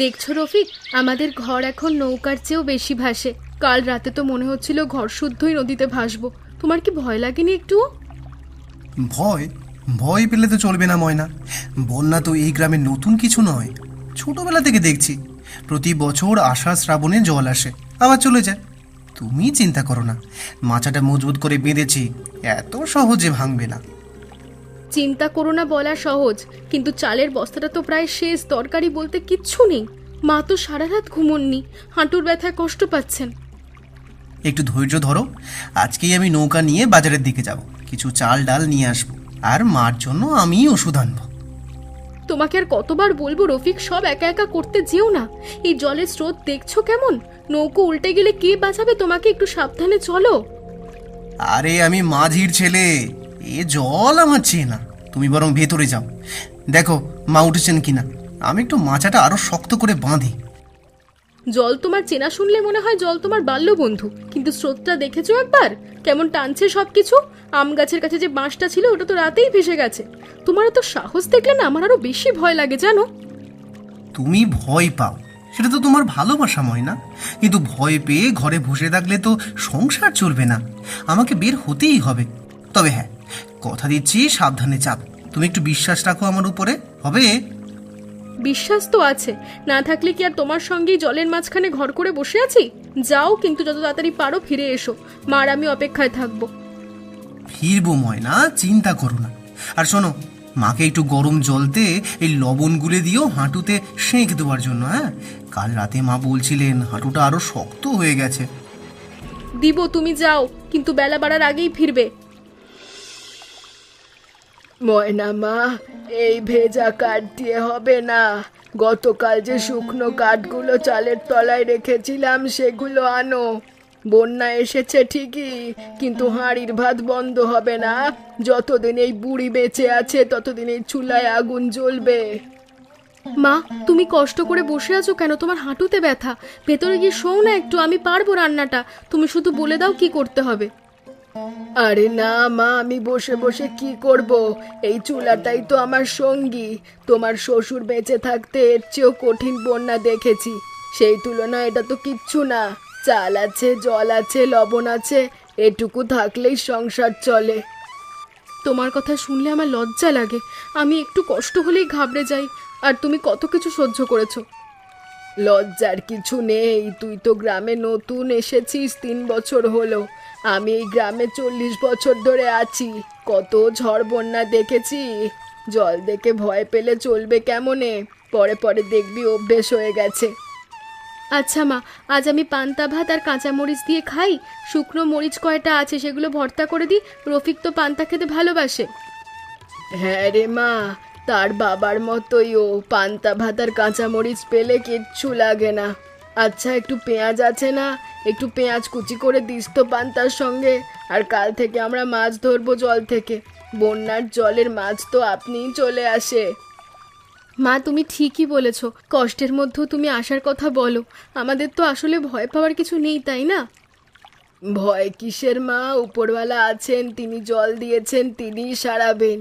দেখছো রফিক, আমাদের ঘর এখন নৌকার চেয়েও বেশি ভাসে। কাল রাতে তো মনে হচ্ছিল ঘর শুদ্ধই নদীতে ভাসবো। তোমার কি ভয় লাগেনি একটু? ভয় ভয় পেলে তো চলবে না ময়না। বন্যা তো এই গ্রামে নতুন কিছু নয়, ছোটবেলা থেকে দেখছি। প্রতি বছর আষাঢ় শ্রাবণে জল আসে, আবার চলে যায়। তুমি চিন্তা করো না, মাচাটা মজবুত করে বেঁধেছি, এত সহজে ভাঙবে না। চিন্তা করো না বলা সহজ, কিন্তু চালের বস্তাটা তো প্রায় শেষ, তরকারি বলতে কিচ্ছু নেই। মা তো সারা রাত ঘুমোননি, হাঁটুর ব্যথায় কষ্ট পাচ্ছেন। একটু ধৈর্য ধরো, আজকেই আমি নৌকা নিয়ে বাজারের দিকে যাব, কিছু চাল ডাল নিয়ে আসবো, আর মার জন্য আমি ওষুধ আনবো। তোমাকে আর কতবার বলবো রফিক, সব একা একা করতে যেও না। এই জলের স্রোত দেখছো কেমন, নৌকো উল্টে গেলে কে বাঁচাবে তোমাকে? একটু সাবধানে চলো। আরে আমি মাঝির ছেলে, এ জল আমার চেয়ে না। তুমি বরং ভেতরে যাও, দেখো মা উঠেছেন কিনা। আমি একটু মাচাটা আরো শক্ত করে বাঁধি। জল তোমার চেনা শুনলে মনে হয় জল তোমার বাল্য বন্ধু, কিন্তু স্রোতটা দেখেছো একবার কেমন টানছে সবকিছু? আম গাছের কাছে যে বাঁশটা ছিল ওটা তো রাতেই ভেসে গেছে। তোমার তো সাহস দেখলে না আমার আরো বেশি ভয় লাগে জানো। তুমি ভয় পাও, সেটা তো তোমার ভালোবাসা ময়না, কিন্তু ভয় পেয়ে ঘরে বসে থাকলে তো সংসার চলবে না। আমাকে বের হতেই হবে। তবে হ্যাঁ, কথা দিচ্ছি সাবধানে চাপ। তুমি একটু বিশ্বাস রাখো আমার উপরে, হবে? বিশ্বাস তো আছে, না থাকলে কি আর তোমার সঙ্গেই জলের মাঝখানে ঘর করে বসে আছি? যাও, কিন্তু যত তাড়াতাড়ি পারো ফিরে এসো, মার আমি অপেক্ষায় থাকবো। ফিরবো ময়না, চিন্তা করো না। আর শোনো, মাকে একটু গরম জলতে এই লবণ গুলে দিও হাঁটুতে সেঁক দেওয়ার জন্য। হ্যাঁ, কাল রাতে মা বলছিলেন হাঁটুটা আরো শক্ত হয়ে গেছে। দিব, তুমি যাও, কিন্তু বেলা বাড়ার আগেই ফিরবে। ময়না মা, এই ভেজা কাঠ দিয়ে হবে না। গতকাল যে শুকনো কাঠগুলো চালের তলায় রেখেছিলাম সেগুলো আনো। বন্যা এসেছে ঠিকই, কিন্তু হাঁড়ির ভাত বন্ধ হবে না। যতদিন এই বুড়ি বেঁচে আছে ততদিন এই চুলায় আগুন জ্বলবে। মা, তুমি কষ্ট করে বসে আছো কেন? তোমার হাঁটুতে ব্যথা, ভেতরে গিয়ে শোও না একটু, আমি পারবো রান্নাটা। তুমি শুধু বলে দাও কি করতে হবে। আরে না মা, আমি বসে বসে কি করব? এই চুলাটাই তো আমার সঙ্গী। তোমার শ্বশুর বেঁচে থাকতে এর চেয়েও কঠিন বন্যা দেখেছি, সেই তুলনায় এটা তো কিচ্ছু না। চাল আছে, জল আছে, লবণ আছে, এটুকু থাকলেই সংসার চলে। তোমার কথা শুনলে আমার লজ্জা লাগে, আমি একটু কষ্ট হলেই ঘাবড়ে যাই। আর তুমি কত কিছু সহ্য করেছো। লজ্জার কিছু নেই, তুই তো গ্রামে নতুন এসেছিস, 3 বছর হলো। আমি এই গ্রামে 40 বছর ধরে আছি, কত ঝড় বন্যা দেখেছি। জল দেখে ভয় পেলে চলবে কেমনে? পরে পরে দেখবি অভ্যেস হয়ে গেছে। আচ্ছা মা, আজ আমি পান্তা ভাত আর কাঁচা মরিচ দিয়ে খাই। শুকনো মরিচ কয়টা আছে সেগুলো ভর্তা করে দিই, রফিক তো পান্তা খেতে ভালোবাসে। হ্যাঁ রে মা, তার বাবার মতোই ও পান্তা ভাত আর কাঁচা মরিচ পেলে কিচ্ছু লাগে না। আচ্ছা, একটু পেঁয়াজ আছে না? একটু পেঁয়াজ কুচি করে দিস তো পান্তার সঙ্গে। আর কাল থেকে আমরা মাছ ধরবো জল থেকে, বন্যার জলের মাছ তো আপনিই চলে আসে। মা, তুমি ঠিকই বলেছ, কষ্টের মধ্যেও তুমি আসার কথা বলো। আমাদের তো আসলে ভয় পাওয়ার কিছু নেই, তাই না? ভয় কিসের মা, উপরওয়ালা আছেন, তিনি জল দিয়েছেন, তিনিই সারাবেন।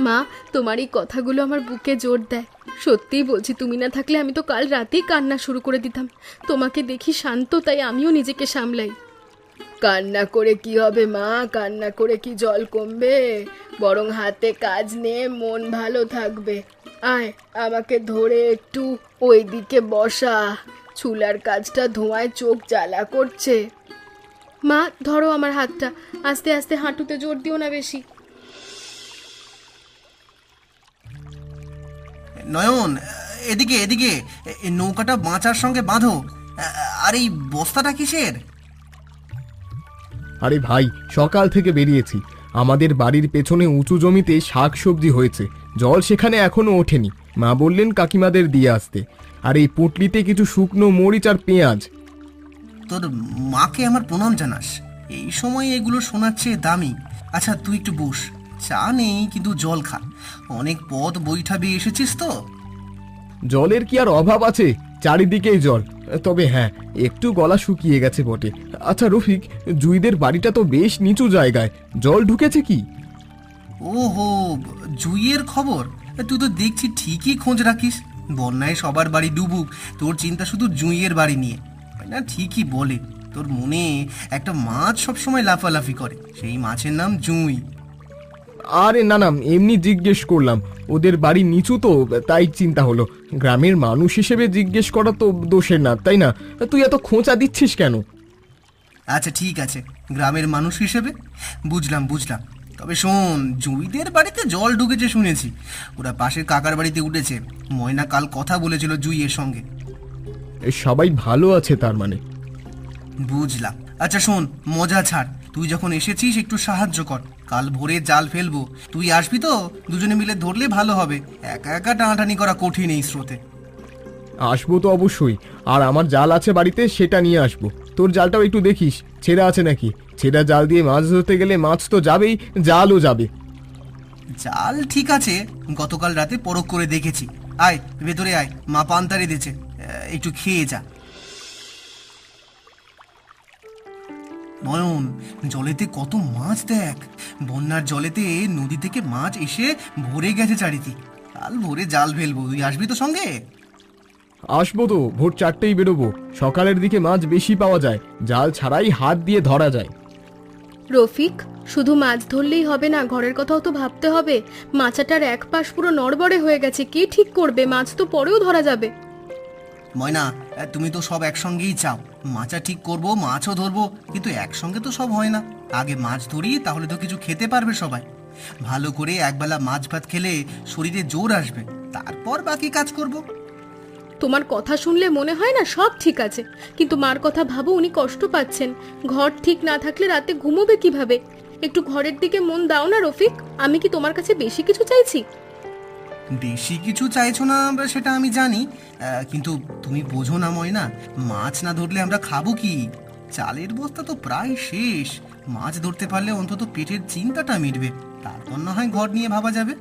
মা, তোমার এই কথাগুলো আমার বুকে জোর দেয়। সত্যিই বলছি, তুমি না থাকলে আমি তো কাল রাতেই কান্না শুরু করে দিতাম। তোমাকে দেখি শান্ত, তাই আমিও নিজেকে সামলাই। কান্না করে কি হবে মা, কান্না করে কি জল কমবে? বরং হাতে কাজ নিয়ে মন ভালো থাকবে। আয়, আমাকে ধরে একটু ওই দিকে বসা। চুলার কাজটা ধোঁয়ায় চোখ জ্বালা করছে। মা, ধরো আমার হাতটা, আস্তে আস্তে, হাঁটুতে জোর দিও না বেশি। নয়ন, এদিকে এদিকে, এই নৌকাটা বাঁচার সঙ্গে বাঁধো। আর এই বস্তাটা কিসের? আরে ভাই, সকাল থেকে বেরিয়েছি। আমাদের বাড়ির পেছনে উঁচু জমিতে শাক সবজি হয়েছে, জল সেখানে এখনো ওঠেনি। মা বললেন কাকিমাদের দিয়ে আসতে। আর এই পুঁটলিতে কিছু শুকনো মরিচ আর পেঁয়াজ। তোর মাকে আমার প্রণাম জানাস, এই সময় এগুলো শোনাচ্ছে দামি। আচ্ছা তুই একটু বস, চা নেই কিন্তু জল খা, অনেক পথ বৈঠা বেয়ে এসেছিস তো। জলের কি আর অভাব আছে, চারিদিকেই জল। তবে হ্যাঁ, একটু গলা শুকিয়ে গেছে বটে। আচ্ছা রফিক, জুইদের বাড়িটা তো বেশ নিচু জায়গায়, জল ঢুকেছে কি? ওহো, জুইয়ের খবর? তুই তো দেখছি ঠিকই খোঁজ রাখিস। বন্যায় সবার বাড়ি ডুবুক, তোর চিন্তা শুধু জুঁইয়ের বাড়ি নিয়ে। না, ঠিকই বলে, তোর মনে একটা মাছ সবসময় লাফালাফি করে, সেই মাছের নাম জুঁই। আরে না না, এমনি জিজ্ঞেস করলাম। ওদের বাড়ি নিচু তো, তাই চিন্তা হলো। গ্রামের মানুষ হিসেবে জিজ্ঞেস করা তো দোষের না, তাই না? তুই এত খোঁচা দিচ্ছিস কেন? আচ্ছা ঠিক আছে, গ্রামের মানুষ হিসেবে বুঝলাম বুঝলাম। তবে শোন, জুঁইদের বাড়িতে জল ঢুকেছে শুনেছি, ওরা পাশের কাকার বাড়িতে উঠেছে। ময়না কাল কথা বলেছিল জুঁইয়ের সঙ্গে। সবাই ভালো আছে তার মানে? বুঝলাম। আচ্ছা শোন, মজা ছাড়, তুই যখন এসেছিস একটু সাহায্য কর। কাল ভোরে জাল ফেলবো, তুই আসবি তো? দুজনে মিলে ধরলে ভালো হবে, একা একা টানাটানি করা কঠিন এই স্রোতে। আসবো তো অবশ্যই, আর আমার জাল আছে বাড়িতে, সেটা নিয়ে আসবো। তোর জালটাও একটু দেখিস ছেঁড়া আছে নাকি। ছেঁড়া জাল দিয়ে মাছ ধরতে গেলে মাছ তো যাবেই, জালও যাবে। জাল ঠিক আছে, গতকাল রাতে পরখ করে দেখেছি। আয় ভেতরে আয়, মা পান্তারে দিয়েছে, একটু খেয়ে যা। নয়ন, জলেতে কত মাছ দেখ! বন্যার জলেতে নদী থেকে মাছ এসে ভরে গেছে চারিদিক। কাল ভোরে জাল ফেলবো, তুই আসবি তো সঙ্গে? আসবো তো, ভোর 4টেই বেরোবো। সকালের দিকে মাছ বেশি পাওয়া যায়, জাল ছাড়াই হাত দিয়ে ধরা যায়। রফিক, শুধু মাছ ধরলেই হবে না, ঘরের কথাও তো ভাবতে হবে। মাচাটার এক পাশ পুরো নড়বড়ে হয়ে গেছে, কে ঠিক করবে? মাছ তো পরেও ধরা যাবে। ময়না, তুমি তো সব একসঙ্গেই চাও, মাছা ঠিক করব, মাছও ধরবো, কিন্তু একসঙ্গে তো সব হয় না। আগে মাছ ধরি, তাহলে তো কিছু খেতে পারবে সবাই। ভালো করে একবেলা মাছ ভাত খেলে শরীরে জোর আসবে, তারপর বাকি কাজ করব। তোমার কথা শুনলে মনে হয় না সব ঠিক আছে, কিন্তু মার কথা ভাবো, উনি কষ্ট পাচ্ছেন। ঘর ঠিক না থাকলে রাতে ঘুমোবে কিভাবে? একটু ঘরের দিকে মন দাও না রফিক। আমি কি তোমার কাছে বেশি কিছু চাইছি? বেশি কিছু চাইছো না সেটা আমি জানি, কিন্তু তুমি বোঝো না ময়না, মাছ না ধরলে আমরা খাবো কি? চালের বস্তা তো প্রায় শেষ, মাছ ধরতে পারলে অন্তত পেটের চিন্তাটা মিটবে, তারপর না হয় ঘর নিয়ে ভাবা যাবে।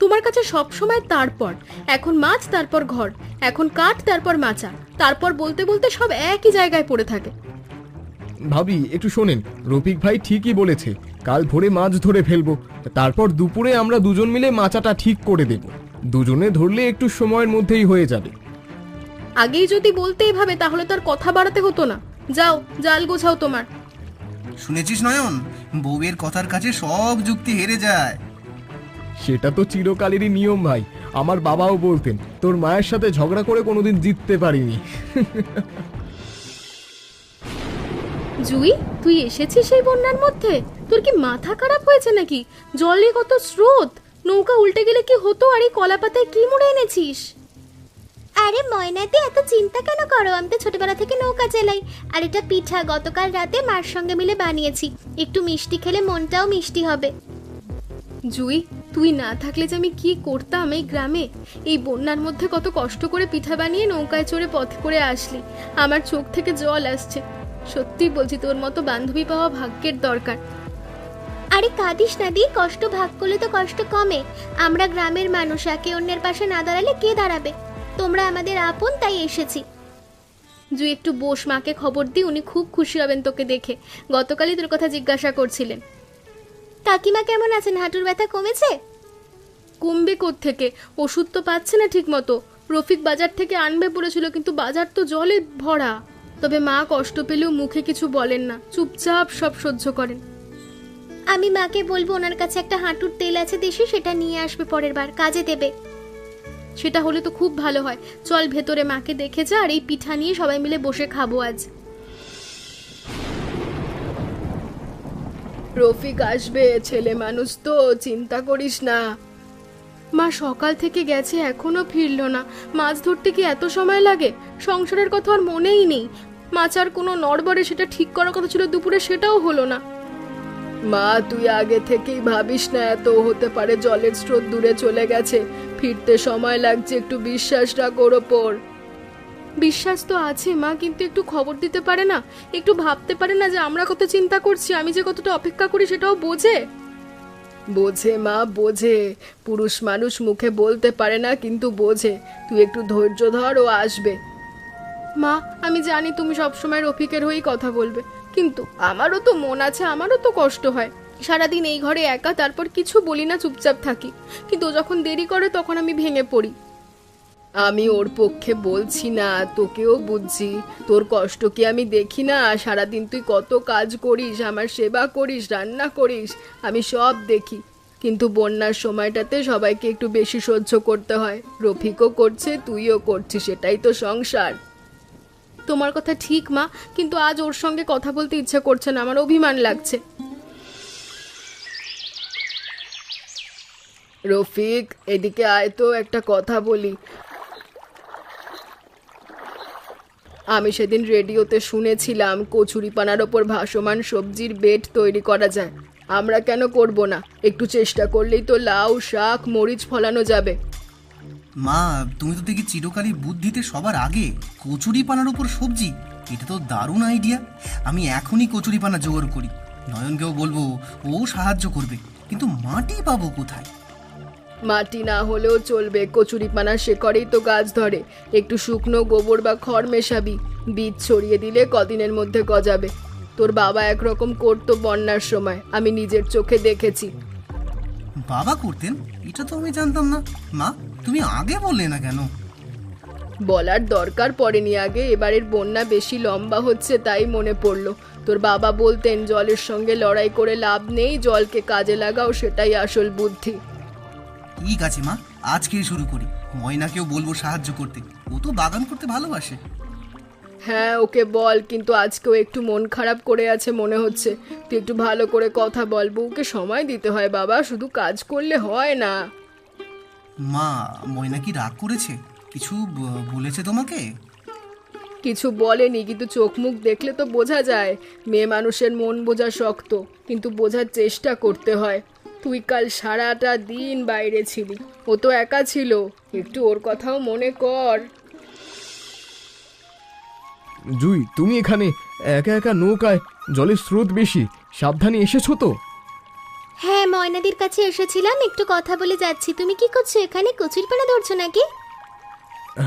তোমার কাছে সব সময় তারপর, এখন মাছ, তারপর ঘর, এখন কাঠ, তারপর মাচা, তারপর বলতে বলতে সব একই জায়গায় পড়ে থাকে। ভাবি একটু শোনেন, রফিক ভাই ঠিকই বলেছে। কাল ভোরে মাছ ধরে ফেলবো, তারপর দুপুরে আমরা দুজন মিলে মাচাটা ঠিক করে দেব। দুজনে ধরলে একটু সময়ের মধ্যেই হয়ে যাবে। আগেই যদি বলতে এভাবে, তাহলে তো আর কথা বাড়াতে হতো না। যাও, জাল গোছাও তোমার। শুনেছিস নয়ন, বউয়ের কথার কাছে সব যুক্তি হেরে যায়। সেটা তো চিরকালেরই নিয়ম ভাই, আমার বাবাও বলতেন, তোর মায়ের সাথে ঝগড়া করে কোনোদিন জিততে পারিনি। জুই, তুই এসেছিস এই বন্যার মধ্যে? তোর কি মাথা খারাপ হয়েছে নাকি? জলে কত স্রোত, নৌকা উল্টে গেলে কি হতো? আর এই কলা পাতায় কি মুড়ে এনেছিস? আরে ময়নাতে, এত চিন্তা কেন করো? আমি তো ছোটবেলা থেকে নৌকা চালাই। আর এটা পিঠা, গতকাল রাতে মার সঙ্গে মিলে বানিয়েছি। একটু মিষ্টি খেলে মনটাও মিষ্টি হবে। জুই, তুই না থাকলে যে আমি কি করতাম এই গ্রামে? এই বন্যার মধ্যে কত কষ্ট করে পিঠা বানিয়ে নৌকায় চড়ে পথে করে আসলি, আমার চোখ থেকে জল আসছে। সত্যি বলছি, তোর মতো বান্ধবী পাওয়া ভাগ্যের দরকার। আরে কাঁদিস না দি, কষ্ট ভাগ করলে তো কষ্ট কমে। আমরা গ্রামের মানুষ, একে অন্যের পাশে না দাঁড়ালে কে দাঁড়াবে? তোমরা আমাদের আপন, তাই এসেছি। জুই, একটু বস, মাকে খবর দি, উনি খুব খুশি হবেন তোকে দেখে। গতকালই তোর কথা জিজ্ঞাসা করছিলেন। কাকিমা কেমন আছেন? হাঁটুর ব্যথা কমেছে? কমবে কোত্থেকে, ওষুধ তো পাচ্ছে না ঠিক মতো। রফিক বাজার থেকে আনবে বলেছিল, কিন্তু বাজার তো জলে ভরা। তবে মা কষ্ট পেলেও মুখে কিছু বলেন না, চুপচাপ সব সহ্য করেন। আমি মাকে বলবো ওনার কাছে একটা হাঁটুর তেল আছে দেশি, সেটা নিয়ে আসবে পরের বার, কাজে দেবে। সেটা হলে তো খুব ভালো হয়। চল ভেতরে, মাকে দেখে যা, আর এই পিঠা নিয়ে সবাই মিলে বসে খাবো আজ। রফিক আসবে, ছেলে মানুষ তো, চিন্তা করিস না। মা সকাল থেকে গেছে, এখনো ফিরলো না। মাছ ধরতে কি এত সময় লাগে? সংসারের কথা আর মনেই নেই। মাচার কোনো নড়বড়ে, সেটা ঠিক করার কথা ছিল দুপুরে, সেটাও হলো না। মা, তুই আগে থেকেই ভাবিস না এত হতে পারে, জলের স্রোত দূরে চলে গেছে, ফিরতে সময় লাগছে, একটু বিশ্বাস রাখ ওর ওপর। বিশ্বাস তো আছে মা, কিন্তু একটু খবর দিতে পারে না? একটু ভাবতে পারে না যে আমরা কত চিন্তা করছি, আমি যে কতটা অপেক্ষা করি সেটাও বোঝে? বোঝে মা, বোঝে। পুরুষ মানুষ মুখে বলতে পারে না, কিন্তু বোঝে। তুই একটু ধৈর্য ধর, ও আসবে। মা, আমি জানি তুমি সবসময় রফিকের হয়েই কথা বলবে, কিন্তু আমারও তো মন আছে, আমারও তো কষ্ট হয়। সারাদিন এই ঘরে একা, তারপর কিছু বলি না, চুপচাপ থাকি, কিন্তু ও যখন দেরি করে তখন আমি ভেঙে পড়ি। আমি ওর পক্ষে বলছি না, তোকেও বুঝছি। তোর কষ্ট কি আমি দেখি না? সারাদিন তুই কত কাজ করিস, আমার সেবা করিস, রান্না করিস, আমি সব দেখি। কিন্তু বন্যার সময়টাতে সবাইকে একটু বেশি সহ্য করতে হয়। রফিকও করছে, তুইও করছিস, সেটাই তো সংসার। তোমার কথা ঠিক মা, কিন্তু আজ ওর সঙ্গে কথা বলতে ইচ্ছে করছে না, আমার অভিমান লাগছে। রফিক, এদিকে আয় তো, একটা কথা বলি। আমি সেদিন রেডিওতে শুনেছিলাম কচুরিপানার ওপর ভাসমান সবজির বেড তৈরি করা যায়। আমরা কেন করব না? একটু চেষ্টা করলেই তো লাউ, শাক, মরিচ ফলানো যাবে। মা, তুমি তো দেখি চিরকালই বুদ্ধিতে সবার আগে। কচুরি পানার উপর সবজি, এটা তো দারুণ আইডিয়া। আমি এখনই কচুরি পানা জোগাড় করি। নয়নকেও বলবো, ও সাহায্য করবে। কিন্তু মাটি পাবো কোথায়? মাটি না হলেও চলবে, কচুরিপানার শেকড়েই তো গাছ ধরে। একটু শুকনো গোবর বা খড় মেশাবি, বীজ ছড়িয়ে দিলে কদিনের মধ্যে গজাবে। তোর বাবা একরকম করতো বন্যার সময়, আমি নিজের চোখে দেখেছি। বাবা করতেন? এটা তো আমি জানতাম না। মা, তুমি আগে বললে না কেন? বলার দরকার পড়েনি আগে, এবারের বন্যা বেশি লম্বা হচ্ছে তাই মনে পড়লো। তোর বাবা বলতেন জলের সঙ্গে লড়াই করে লাভ নেই, জলকে কাজে লাগাও, সেটাই আসল বুদ্ধি। ঠিক আছে মা, আজকেই শুরু করি। ময়নাকেও বলবো সাহায্য করতে, ও তো বাগান করতে ভালোবাসে। হ্যাঁ, ওকে বল, কিন্তু আজকেও একটু মন খারাপ করে আছে মনে হচ্ছে। তুই একটু ভালো করে কথা বল, বউকে সময় দিতে হয় বাবা, শুধু কাজ করলে হয় না। মা, ময়না কি রাগ করেছে? কিছু বলেছে তোমাকে? কিছু বলেনি, কিন্তু চোখ মুখ দেখলে তো বোঝা যায়। মেয়ে মানুষের মন বোঝা শক্ত, কিন্তু বোঝার চেষ্টা করতে হয়। তুই কাল সারাটা দিন বাইরে ছিলি, ও তো একা ছিল, একটু ওর কথাও মনে কর। জুই, তুমি এখানে একা একা নৌকায়, জলের স্রোত বেশি, সাবধানে এসেছো তো? হ্যাঁ, ময়নাদির কাছে এসেছিলাম, একটু কথা বলে যাচ্ছি। তুমি কি করছো এখানে? কচুরিপানা ধরছো নাকি?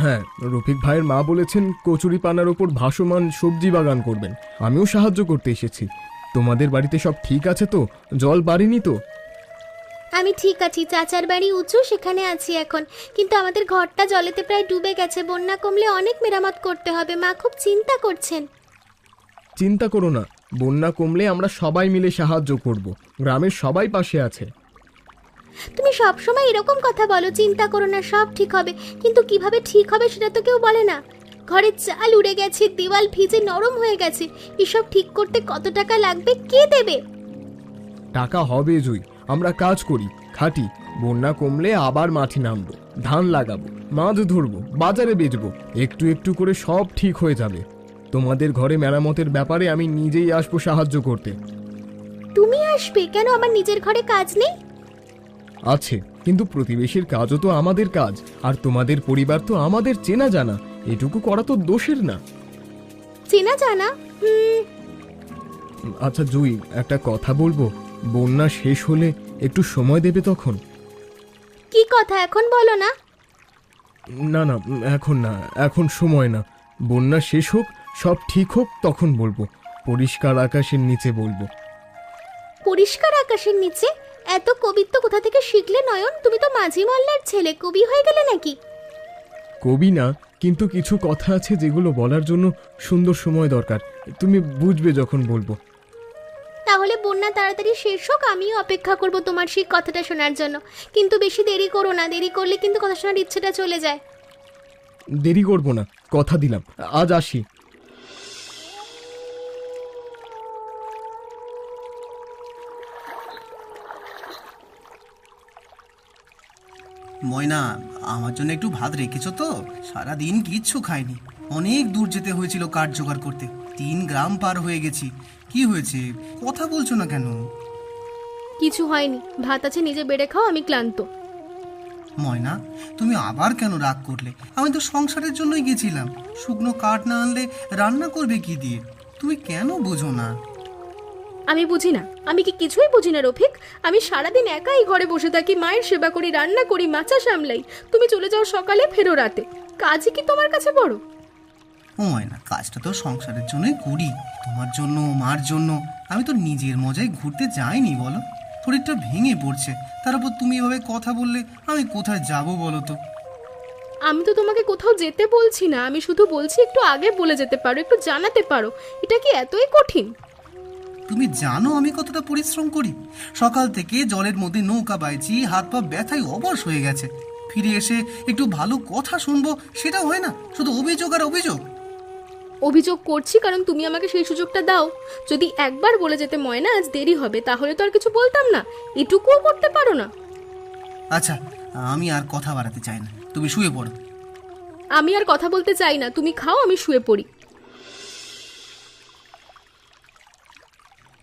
হ্যাঁ, রফিক ভাইয়ের মা বলেছেন কচুরি পানার ওপর ভাসমান সবজি বাগান করবেন। আমিও সাহায্য করতে এসেছি। তোমাদের বাড়িতে সব ঠিক আছে তো? জল বাড়েনি তো? আমি ঠিক আছি, চাচার বাড়ি উঁচু, সেখানে আছি এখন। কিন্তু আমাদের ঘরটা জলেতে প্রায় ডুবে গেছে, বন্যা কমলে অনেক মেরামত করতে হবে। মা খুব চিন্তা করছেন। চিন্তা করো না, বন্যা কমলে আমরা সবাই মিলে সাহায্য করব। গ্রামের সবাই পাশে আছে। তুমি সব সময় এরকম কথা বলো, চিন্তা করো না, সব ঠিক হবে। কিন্তু কিভাবে ঠিক হবে সেটা তো কেউ বলে না। ঘরের চাল উড়ে গেছে, দেওয়াল ভিজে নরম হয়ে গেছে, এসব ঠিক করতে কত টাকা লাগবে, কে দেবে? টাকা হবে জুই, আমরা কাজ করি, খাটি। বন্যা কমলে আবার মাঠে নামবো, ধান লাগাবো, মাছ ধরবো, বাজারে বেচবো। একটু একটু করে সব ঠিক হয়ে যাবে। তোমাদের ঘরে মেরামতের ব্যাপারে আমি নিজেই আসবো সাহায্য করতে। তুমি আসবে কেন? আমার নিজের ঘরে কাজ নেই? আছে, কিন্তু প্রতিবেশীর কাজও তো আমাদের কাজ। আর তোমাদের পরিবার তো আমাদের চেনা জানা, এটুকু করা তো দোষের না। চেনা জানা? আচ্ছা জুই, একটা কথা বলবো। বন্যা শেষ হলে একটু সময় দেবে তখন? কি কথা, এখন বলো না। না না, এখন না, এখন সময় না। বন্যা শেষ হোক, সব ঠিক হোক, তখন বলবো। পরিষ্কার আকাশের নিচে বলবো। পরিষ্কার আকাশের নিচে? এত কবিত্ব কোথা থেকে শিখলে নয়ন? তুমি তো মাঝি মোল্লার ছেলে, কবি হয়ে গেলে নাকি? কবি না, কিন্তু কিছু কথা আছে যেগুলো বলার জন্য সুন্দর সময় দরকার। তুমি বুঝবে যখন বলবো। তাহলে বন্যা তাড়াতাড়ি শেষ হোক, আমিও অপেক্ষা করব তোমার সেই কথাটা শোনার জন্য। কিন্তু বেশি দেরি করো না, দেরি করলে কিন্তু কথা শোনার ইচ্ছেটা চলে যায়। দেরি করবো না, কথা দিলাম। আজ আসি। ময়না, আমার জন্য একটু ভাত রেখেছো তো? সারাদিন কিচ্ছু খাইনি, অনেক দূর যেতে হয়েছিল কাঠ জোগাড় করতে। 3 গ্রাম পার হয়ে গেছি। কি হয়েছে, কথা বলছো না কেন? কিছু হয়নি, ভাত আছে, নিজে বেড়ে খাও, আমি ক্লান্ত। ময়না, তুমি আবার কেন রাগ করলে? আমি তো সংসারের জন্যই গেছিলাম। শুকনো কাঠ না আনলে রান্না করবে কি দিয়ে? তুমি কেন বোঝো না? আমি বুঝি না? আমি কি কিছুই বুঝি না রফিক? আমি সারাদিন একাই ঘরে বসে থাকি, মায়ের সেবা করি, রান্না করি, মাচা সামলাই। তুমি চলে যাও সকালে, ফেরো রাতে। কাজই কি তোমার কাছে বড়? ও ময়না, কাজটা তো সংসারের জন্যই করি, তোমার জন্য, মার জন্য। আমি তো নিজের মজায় ঘুরতে যাইনি বলো। শরীরটা ভেঙে পড়ছে, তার উপর তুমি এভাবে কথা বললে আমি কোথায় যাব বলো তো? আমি তো তোমাকে কোথাও যেতে বলছি না, আমি শুধু বলছি একটু আগে বলে যেতে পারো, একটু জানাতে পারো। এটা কি এতই কঠিন? তুমি জানো আমি কতটা পরিশ্রম করি। সকাল থেকে জলের মধ্যে নৌকা বাইছি, হাত পা ব্যথায় অবশ হয়ে গেছে। ফিরে এসে একটু ভালো কথা শুনবো, সেটাও হয় না, শুধু অভিযোগ আর অভিযোগ। অভিযোগ করছি কারণ তুমি আমাকে সেই সুযোগটা দাও। যদি একবার বলে যেতে ময়না আজ দেরি হবে, তাহলে তো আর কিছু বলতাম না। এটুকুও করতে পারো না? আচ্ছা, আমি আর কথা বাড়াতে চাই না, তুমি শুয়ে পড়ো। আমি আর কথা বলতে চাই না, তুমি খাও, আমি শুয়ে পড়ি।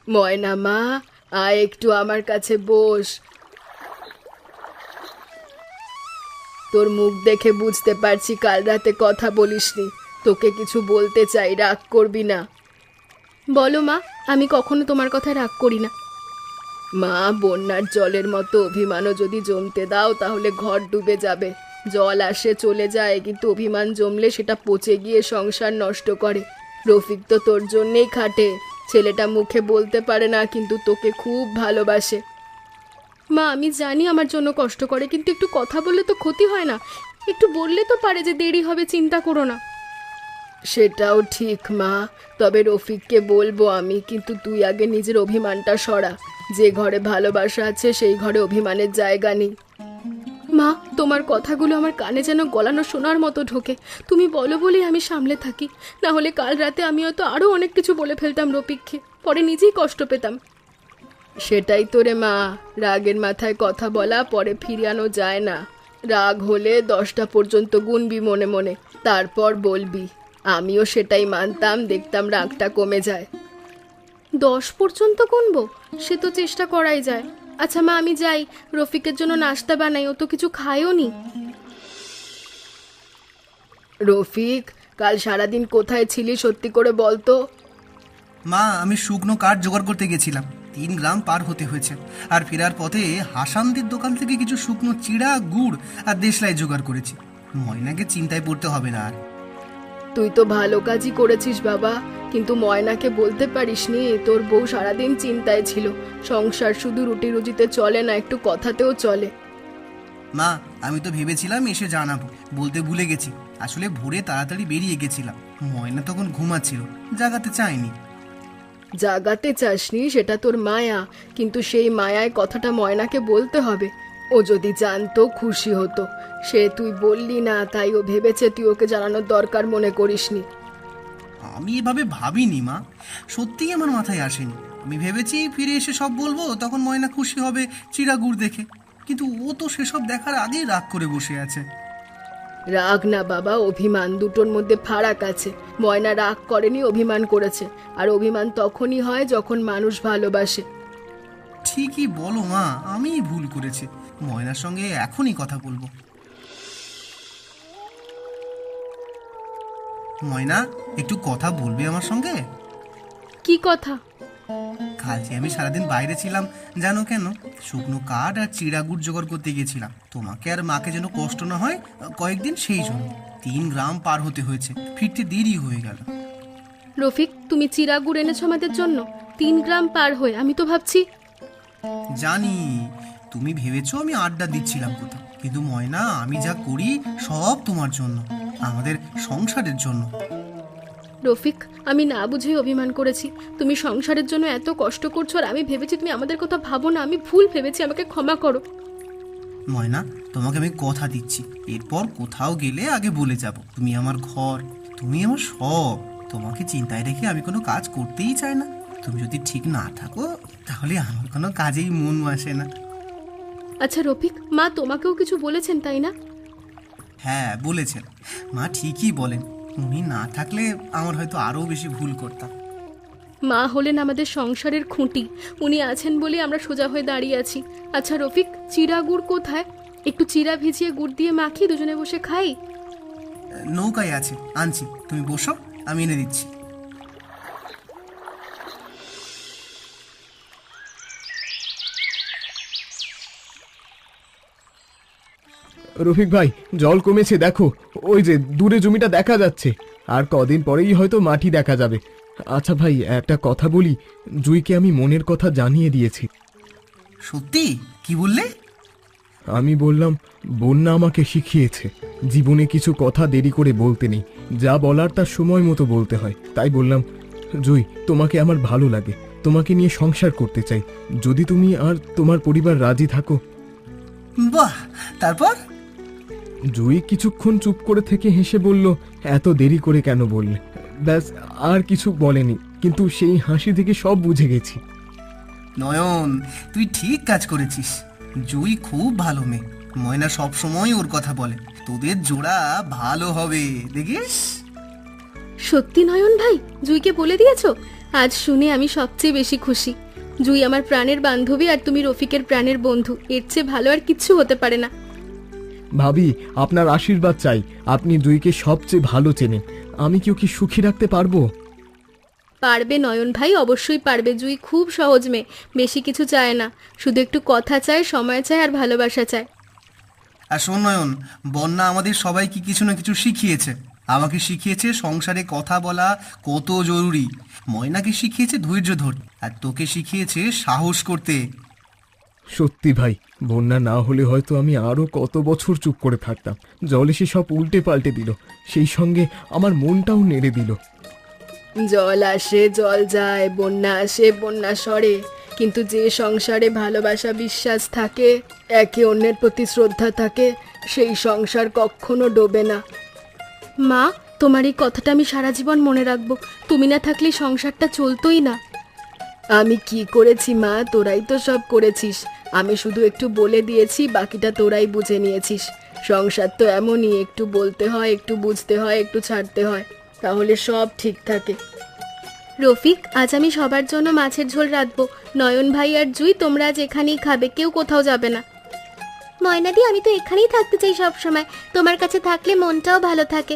ময়না মা, আয় একটু আমার কাছে বস। তোর মুখ দেখে বুঝতে পারছি কাল রাতে কথা বলিসনি। তোকে কিছু বলতে চাই, রাগ করবি না। বলো মা, আমি কখনো তোমার কথা রাগ করি না। মা, বন্যার জলের মতো অভিমানও যদি জমতে দাও তাহলে ঘর ডুবে যাবে। জল আসে চলে যায়, কিন্তু অভিমান জমলে সেটা পচে গিয়ে সংসার নষ্ট করে। রফিক তো তোর জন্যেই খাটে। ছেলেটা মুখে বলতে পারে না, কিন্তু তোকে খুব ভালোবাসে। মা, আমি জানি আমার জন্য কষ্ট করে, কিন্তু একটু কথা বললে তো ক্ষতি হয় না? একটু বললে তো পারে যে দেরি হবে, চিন্তা করো না। সেটাও ঠিক মা, তবে রফিককে বলবো আমি, কিন্তু তুই আগে নিজের অভিমানটা সরা। যে ঘরে ভালোবাসা আছে সেই ঘরে অভিমানের জায়গা নেই। মা, তোমার কথাগুলো আমার কানে যেন গলানো শোনার মতো ঢোকে। তুমি বলো বলেই আমি সামলে থাকি, না হলে কাল রাতে আমি হয়তো আরো অনেক কিছু বলে ফেলতাম রফিককে, পরে নিজেই কষ্ট পেতাম। সেটাই তো রে মা, রাগের মাথায় কথা বলা পরে ফিরিয়ানো যায় না। রাগ হলে 10টা পর্যন্ত গুনবি মনে মনে, তারপর বলবি। আমিও সেটাই মানতাম, দেখতাম রাগটা কমে যায়। 10 পর্যন্ত গুনবো? সে তো চেষ্টা করাই যায়। আচ্ছা মা, আমি যাই, রফিকের জন্য নাস্তা বানাই, ও তো কিছু খায়ও নি। রফিক, কাল সারাদিন কোথায় ছিলি সত্যি করে বলতো? মা, আমি শুকনো কাঠ জোগাড় করতে গেছিলাম, 3 গ্রাম পার হতে হয়েছে। আর ফেরার পথে হাসানদের দোকান থেকে কিছু শুকনো চিড়া, গুড় আর দেশলাই জোগাড় করেছি। ময়নাকে চিন্তায় পড়তে হবে না আর। তুই তো ভালো কাজই করেছিস বাবা, কিন্তু ময়নাকে বলতে পারিসনি তোর বউ সারাদিন চিন্তায় ছিল। সংসার শুধু রুটি রুজিতে চলে না, একটু কথাতেও চলে। মা, আমি তো ভেবেছিলাম এসে জানাবো, বলতে ভুলে গেছি। আসলে ভোরে তাড়াতাড়ি বেরিয়ে গেছিলাম, ময়না তখন ঘুমাচ্ছিল, জাগাতে চাইনি। জাগাতে চাসনি সেটা তোর মায়া, কিন্তু সেই মায়ায় কথাটা ময়নাকে বলতে হবে। ও যদি জানতো খুশি হতো। সে তুই বললি না, তাই ও ভেবেছে তুই ওকে জানানোর দরকার মনে করিসনি। আমি এভাবে ভাবিনি মা, সত্যিই আমার মাথায় আসেনি। আমি ভেবেছি ফিরে এসে সব বলবো, তখন ময়না খুশি হবে চিড়া গুড় দেখে। কিন্তু ও তো সেসব দেখার আগেই রাগ করে বসে আছে। রাগ না বাবা, অভিমান, দুটোর মধ্যে ফারাক আছে। ময়না রাগ করেনি, অভিমান করেছে। আর অভিমান তখনই হয় যখন মানুষ ভালোবাসে। ঠিকই বলো মা, আমিই ভুল করেছি। ময়নার সঙ্গে এখনই কথা বলবো। ময়না, একটু কথা বলবে আমার সঙ্গে? কি কথা? কাল যে আমি সারাদিন বাইরে ছিলাম, জানো কেন? শুকনো কাঠ আর চিড়া গুড় জোগাড় করতে গেছিলাম। তোমাকে আর মাকে যেন কষ্ট না হয় কয়েকদিন, সেই জন্য 3 গ্রাম পার হতে হয়েছে, ফিরতে দেরি হয়ে গেল। রফিক, তুমি চিড়া গুড় এনেছো আমাদের জন্য? 3 গ্রাম পার হয়ে? আমি তো ভাবছি। জানি তুমি ভেবেছো আমি আড্ডা দিচ্ছিলাম কোথাও, কিন্তু ময়না, আমি যা করি সব তোমার জন্য, আমাদের সংসারের জন্য। রফিক, আমি না বুঝেই অভিমান করেছি। তুমি সংসারের জন্য এত কষ্ট করছো আর আমি ভেবেছি তুমি আমাদের কথা ভাবো না। আমি ভুল ভেবেছি, আমাকে ক্ষমা করো। ময়না, তোমাকে আমি কথা দিচ্ছি, এরপর কোথাও গেলে আগে বলে যাব তুমি আমার ঘর, তুমি আমার সব। তোমাকে চিন্তায় রেখে আমি কোনো কাজ করতেই চাই না। তুমি যদি ঠিক না থাকো তাহলে আমার কোনো কাজেই মন আসে না। আচ্ছা রফিক, মা তোমাকেও কিছু বলেছেন তাই না? হ্যাঁ, বলেছেন। মা ঠিকই বলেন, উনি না থাকলে আমার হয়তো আরও বেশি ভুল করতাম। মা হলেন আমাদের সংসারের খুঁটি, উনি আছেন বলে আমরা সোজা হয়ে দাঁড়িয়ে আছি। আচ্ছা রফিক, চিড়া গুড় কোথায়? একটু চিড়া ভিজিয়ে গুড় দিয়ে মাখি, দুজনে বসে খাই। নৌকায় আছে, আনছি, তুমি বসো, আমি এনে দিচ্ছি। রফিক ভাই, জল কমেছে দেখো, ওই যে দূরে জমিটা দেখা যাচ্ছে। আর কদিন পরেই হয়তো মাটি দেখা যাবে। আচ্ছা ভাই, একটা কথা বলি, জুইকে আমি মনের কথা জানিয়ে দিয়েছি। সত্যি? কি বললে? আমি বললাম, বন্যা আমাকে শিখিয়েছে জীবনে কিছু কথা দেরি করে বলতে নেই, যা বলার তার সময় মতো বলতে হয়। তাই বললাম, জুই, তোমাকে আমার ভালো লাগে, তোমাকে নিয়ে সংসার করতে চাই, যদি তুমি আর তোমার পরিবার রাজি থাকো। বাহ, তারপর? জুই কিছুক্ষণ চুপ করে থেকে হেসে বলল, এত দেরি করে কেন বললে? ব্যাস, আর কিছু বলেনি, কিন্তু সেই হাসি থেকে সব বুঝে গেছি। নয়ন, তুই ঠিক কাজ করেছিস। জুই খুব ভালো মেয়ে, ময়না সব সময় ওর কথা বলে। তোদের জোড়া ভালো হবে, দেখিস। সত্যি নয়ন ভাই, জুইকে বলে দিয়েছো? আজ শুনে আমি সবচেয়ে বেশি খুশি। জুই আমার প্রাণের বান্ধবী আর তুমি রফিকের প্রাণের বন্ধু, এর চেয়ে ভালো আর কিচ্ছু হতে পারে না। ভাবি, আপনার আশীর্বাদ চাই। আপনি জুইকে সবচেয়ে ভালো চেনেন, আমি কি ওকে সুখী রাখতে পারবো? পারবে নয়ন ভাই, অবশ্যই পারবে। জুই খুব সহজ মেয়ে, বেশি কিছু চায় না, শুধু একটু কথা চায়, সময় চায় আর ভালোবাসা চায়। আর শোন নয়ন, বন্যা আমাদের সবাইকে কিছু না কিছু শিখিয়েছে। আমাকে শিখিয়েছে সংসারে কথা বলা কত জরুরি, ময়নাকে শিখিয়েছে ধৈর্য ধরতে, আর তোকে শিখিয়েছে সাহস করতে। সত্যি ভাই, বন্যা না হলে হয়তো আমি আরো কত বছর চুপ করে থাকতাম। জল এসে সব উল্টে পাল্টে দিল, সেই সঙ্গে আমার মনটাও নেড়ে দিল। জল আসে জল যায়, বন্যা আসে বন্যা সরে, কিন্তু যে সংসারে ভালোবাসা বিশ্বাস থাকে, একে অন্যের প্রতি শ্রদ্ধা থাকে, সেই সংসার কখনো ডোবে না। মা, তোমার এই কথাটা আমি সারা জীবন মনে রাখবো। তুমি না থাকলে সংসারটা চলতোই না। আমি কি করেছি মা? তোরাই তো সব করেছিস, আমি শুধু একটু বলে দিয়েছি, বাকিটা তোরাই বুঝে নিয়েছিস। সংসার তো এমনই, একটু বলতে হয়, একটু বুঝতে হয়, একটু ছাড়তে হয়, তাহলে সব ঠিক থাকে। রফিক, আজ আমি সবার জন্য মাছের ঝোল রাঁধবো। নয়ন ভাই আর জুই, তোমরা আজ এখানেই খাবে, কেউ কোথাও যাবে না। ময়নাদি, আমি তো এখানেই থাকতে চাই সব সময়, তোমার কাছে থাকলে মনটাও ভালো থাকে।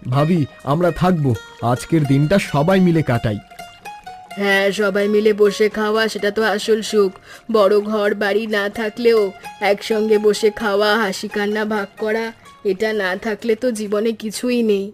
ভাবি, আমরা থাকবো, আজকের দিনটা সবাই মিলে কাটাই। হ্যাঁ, সবাই মিলে বসে খাওয়া, সেটা তো আসল সুখ। বড় ঘর বাড়ি না থাকলেও একসঙ্গে বসে খাওয়া, হাসি কান্না ভাগ করা, এটা না থাকলে তো জীবনে কিছুই নেই।